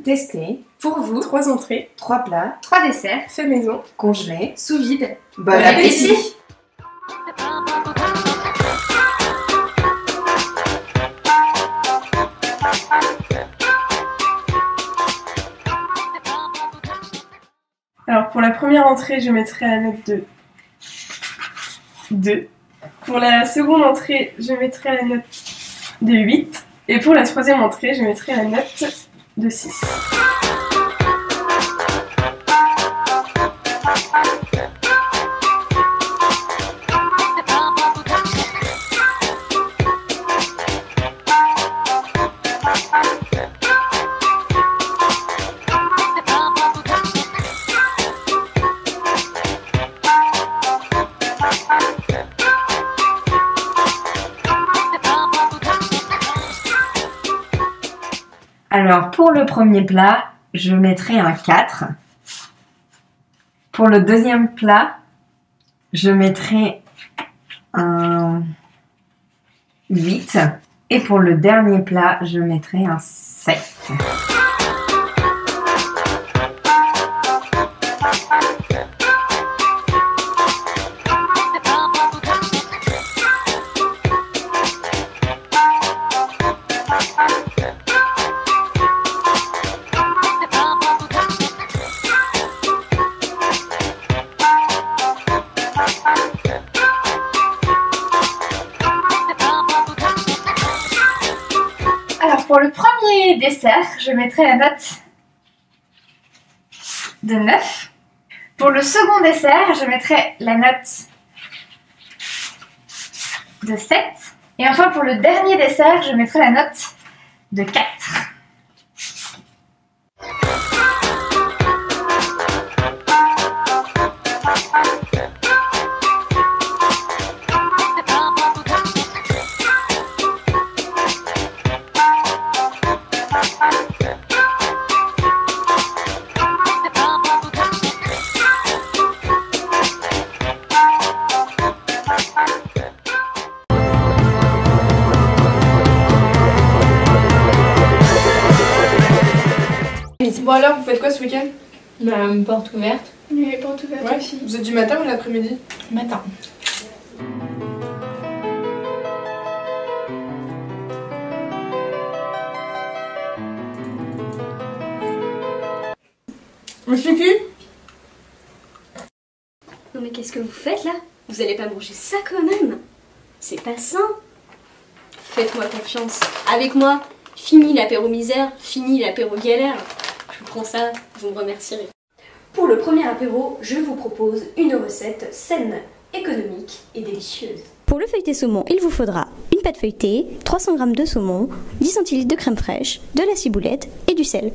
Tester. Pour vous, 3 entrées, 3 plats. 3 desserts, fait maison. Congelés. sous vide. Bon appétit. Alors pour la première entrée, je mettrai la note de 2. Pour la seconde entrée, je mettrai la note de 8. Et pour la troisième entrée, je mettrai la note de 6. Alors, pour le premier plat, je mettrai un 4. Pour le deuxième plat, je mettrai un 8. Et pour le dernier plat, je mettrai un 7. Alors pour le premier dessert, je mettrai la note de 9. Pour le second dessert, je mettrai la note de 7. Et enfin pour le dernier dessert, je mettrai la note de 4. Bon alors, vous faites quoi ce week-end? Porte ouverte. Les portes ouvertes Ouais. aussi. Vous êtes du matin ou de l'après-midi? Matin. On suffit? Non mais qu'est-ce que vous faites là? Vous allez pas manger ça quand même? C'est pas sain. Faites-moi confiance. Avec moi, fini l'apéro misère, fini l'apéro galère. Je vous prends ça, vous me remercierez. Pour le premier apéro, je vous propose une recette saine, économique et délicieuse. Pour le feuilleté saumon, il vous faudra une pâte feuilletée, 300 g de saumon, 10 centilitres de crème fraîche, de la ciboulette et du sel.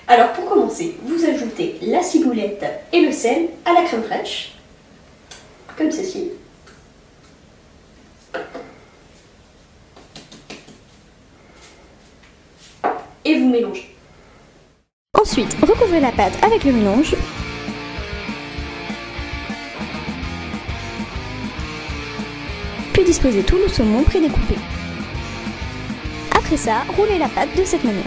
Alors pour commencer, vous ajoutez la ciboulette et le sel à la crème fraîche, comme ceci. Et vous mélangez. Ensuite, recouvrez la pâte avec le mélange. Puis disposez tout le saumon prédécoupé. Après ça, roulez la pâte de cette manière.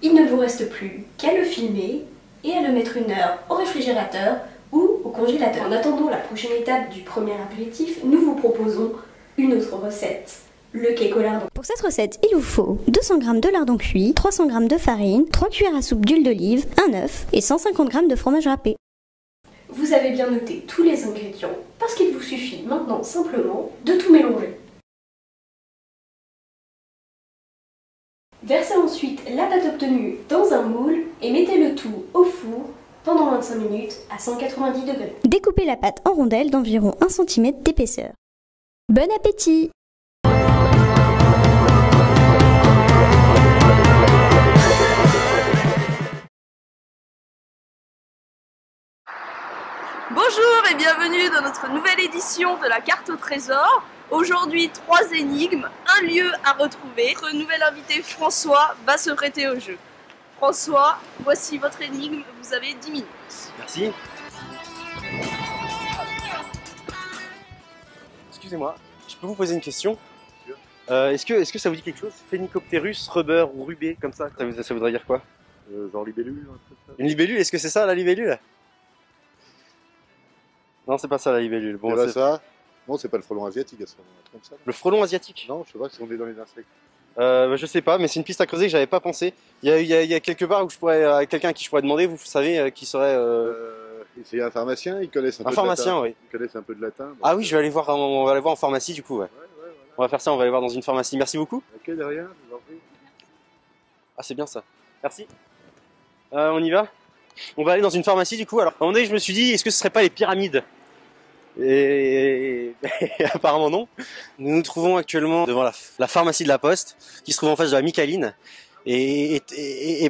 Il ne vous reste plus qu'à le filmer et à le mettre 1 heure au réfrigérateur ou au congélateur. En attendant la prochaine étape du premier apéritif, nous vous proposons une autre recette, le cake au lardon. Pour cette recette, il vous faut 200 g de lardon cuit, 300 g de farine, 3 cuillères à soupe d'huile d'olive, un œuf et 150 g de fromage râpé. Vous avez bien noté tous les ingrédients parce qu'il vous suffit maintenant simplement de tout mélanger. Versez ensuite la pâte obtenue dans un moule et mettez le tout au four pendant 25 minutes à 190 degrés. Découpez la pâte en rondelles d'environ 1 cm d'épaisseur. Bon appétit! Bonjour et bienvenue dans notre nouvelle édition de la carte au trésor. Aujourd'hui, 3 énigmes, un lieu à retrouver. Notre nouvel invité François va se prêter au jeu. François, voici votre énigme, vous avez 10 minutes. Merci. excusez-moi, je peux vous poser une question? Est-ce que ça vous dit quelque chose? Phénicoptérus, rubber ou rubé, comme ça, ça voudrait dire quoi? Genre libellule, un truc comme ça. Une libellule, est-ce que c'est ça la libellule? Non, c'est pas ça la libellule. Bon, C'est pas ça? Non, c'est pas le frelon asiatique, c'est un truc comme ça. Le frelon asiatique? Non, je sais pas si on est dans les insectes. Je sais pas, mais c'est une piste à creuser que j'avais pas pensé. Il y a quelque part où je pourrais, quelqu'un à qui je pourrais demander, vous savez, qui serait. C'est un pharmacien, il connaît un peu pharmacien, de latin. oui. Il connaît un peu de latin. Ah oui, je vais aller voir, on va aller voir en pharmacie du coup, ouais. Voilà. On va faire ça, on va aller voir dans une pharmacie. Merci beaucoup. Ok, de rien, je vous en prie. Ah, c'est bien ça. Merci. On y va? On va aller dans une pharmacie du coup. Alors, à un moment donné, je me suis dit, est-ce que ce serait pas les pyramides? Et apparemment non. Nous nous trouvons actuellement devant la pharmacie de la Poste, qui se trouve en face de la Micaline. Et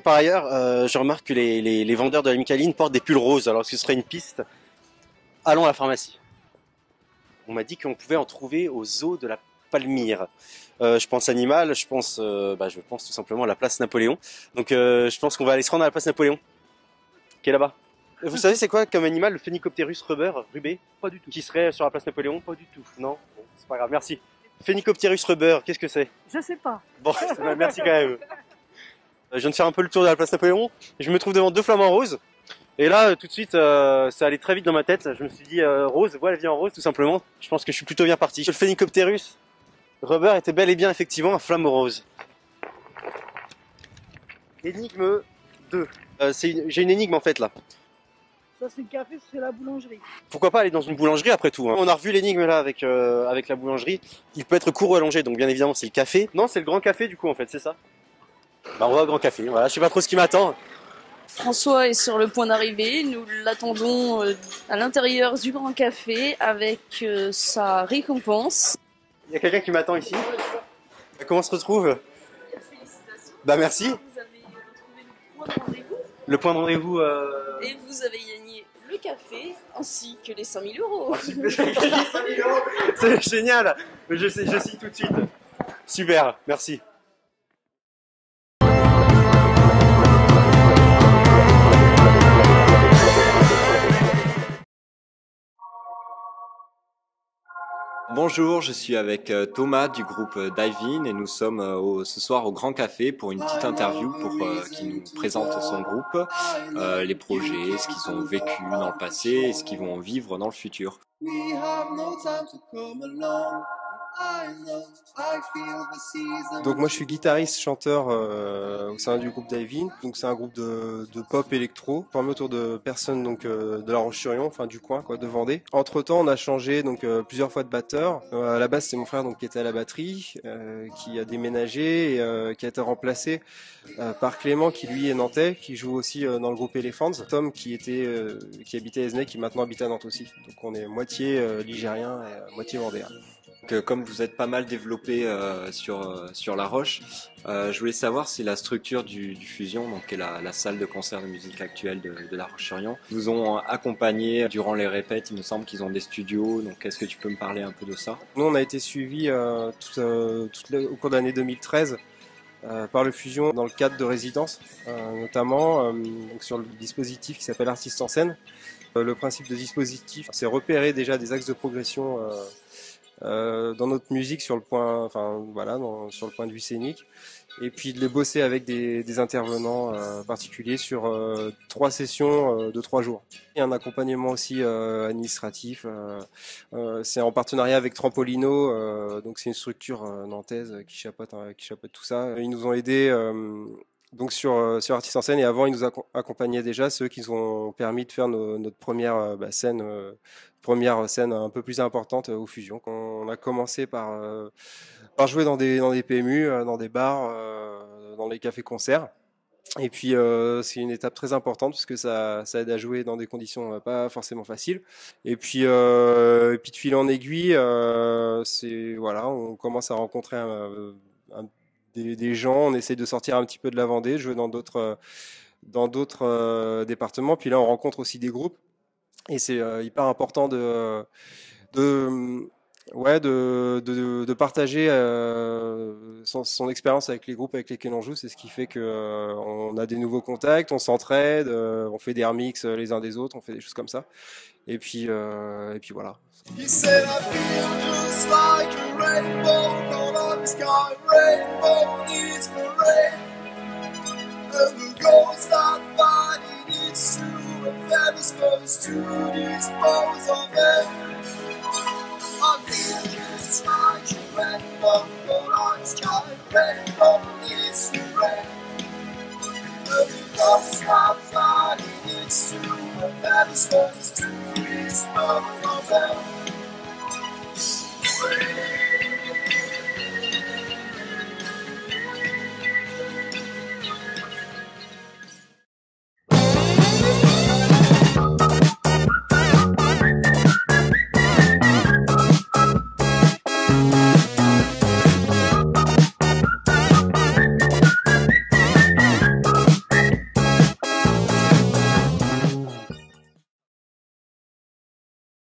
par ailleurs, je remarque que les vendeurs de la Micaline portent des pulls roses. Alors, est-ce que ce serait une piste? Allons à la pharmacie. On m'a dit qu'on pouvait en trouver aux zoos de la Palmyre. Je pense animal, je pense tout simplement à la place Napoléon. Donc, je pense qu'on va aller se rendre à la place Napoléon, qui est là-bas. Vous savez c'est quoi comme animal, le Phénicoptérus rubé? Pas du tout. Qui serait sur la place Napoléon? Pas du tout. Non? Bon, c'est pas grave, merci. Phénicoptérus rubber, qu'est-ce que c'est? Je sais pas. Bon, merci quand même. Je viens de faire un peu le tour de la place Napoléon, et je me trouve devant deux flamants roses. Et là, tout de suite, ça allait très vite dans ma tête. Je me suis dit, rose, voilà, elle vient en rose, tout simplement. Je pense que je suis plutôt bien parti. Le Phénicoptérus rubber était bel et bien, effectivement, un flamant rose. Énigme 2. J'ai une énigme en fait là. Ça c'est le café, c'est la boulangerie. Pourquoi pas aller dans une boulangerie après tout, hein. On a revu l'énigme là avec la boulangerie. Il peut être court ou allongé, donc bien évidemment c'est le café. Non, c'est le grand café du coup en fait, c'est ça. Bah on va au grand café, voilà, je sais pas trop ce qui m'attend. François est sur le point d'arriver, nous l'attendons à l'intérieur du grand café avec sa récompense. Il y a quelqu'un qui m'attend ici. Comment on se retrouve? Bah merci. Vous avez retrouvé le point de rendez-vous. Le point de rendez-vous. Et vous avez gagné le café ainsi que les 5000 €. C'est génial. Je signe tout de suite. Super, merci. Bonjour, je suis avec Thomas du groupe Dive-In et nous sommes ce soir au Grand Café pour une petite interview pour qu'il nous présente son groupe, les projets, ce qu'ils ont vécu dans le passé et ce qu'ils vont vivre dans le futur. Donc moi je suis guitariste, chanteur au sein du groupe Dive-In. Donc c'est un groupe de pop électro formé autour de personnes donc de La Roche-sur-Yon, enfin du coin quoi, de Vendée. Entre temps on a changé donc plusieurs fois de batteur. À la base c'est mon frère donc qui était à la batterie, qui a déménagé et qui a été remplacé par Clément qui lui est nantais, qui joue aussi dans le groupe Elephants. Tom qui habitait à Esnay, qui maintenant habite à Nantes aussi. Donc on est moitié ligérien et moitié vendéen. Comme vous êtes pas mal développé sur La Roche, je voulais savoir si la structure du Fusion, donc qui est la salle de concert de musique actuelle de La Roche-sur-Yon, vous ont accompagné durant les répètes. Il me semble qu'ils ont des studios, donc est-ce que tu peux me parler un peu de ça? Nous on a été suivis au cours de l'année 2013 par le Fusion dans le cadre de résidences, notamment donc sur le dispositif qui s'appelle Artistes en scène. Le principe de dispositif, c'est repérer déjà des axes de progression dans notre musique sur le point, sur le point de vue scénique, et puis de les bosser avec des intervenants particuliers sur 3 sessions de 3 jours. Il y a un accompagnement aussi administratif. C'est en partenariat avec Trampolino, donc c'est une structure nantaise qui chapeaute tout ça. Ils nous ont aidés. Donc sur Artistes en scène, et avant ils nous accompagnaient déjà, ceux qui nous ont permis de faire notre première scène un peu plus importante au Fusion. On a commencé par jouer dans des PMU, dans des bars, dans les cafés-concerts. Et puis c'est une étape très importante parce que ça aide à jouer dans des conditions pas forcément faciles. Et puis de fil en aiguille, on commence à rencontrer des gens, on essaie de sortir un petit peu de la Vendée, de jouer dans d'autres départements. Puis là, on rencontre aussi des groupes, et c'est hyper important de Ouais, de partager son expérience avec les groupes avec lesquels on joue, c'est ce qui fait que on a des nouveaux contacts, on s'entraide, on fait des remixes les uns des autres, on fait des choses comme ça. Et puis voilà. He said I feel just like a rainbow, not on the sky, rainbow needs parade. And the ghost of body needs to, and feathers supposed to dispose of it. I feel just like a rainbow, not on the sky, rainbow needs to rain. And the ghost of body needs to, and feathers supposed to dispose of it.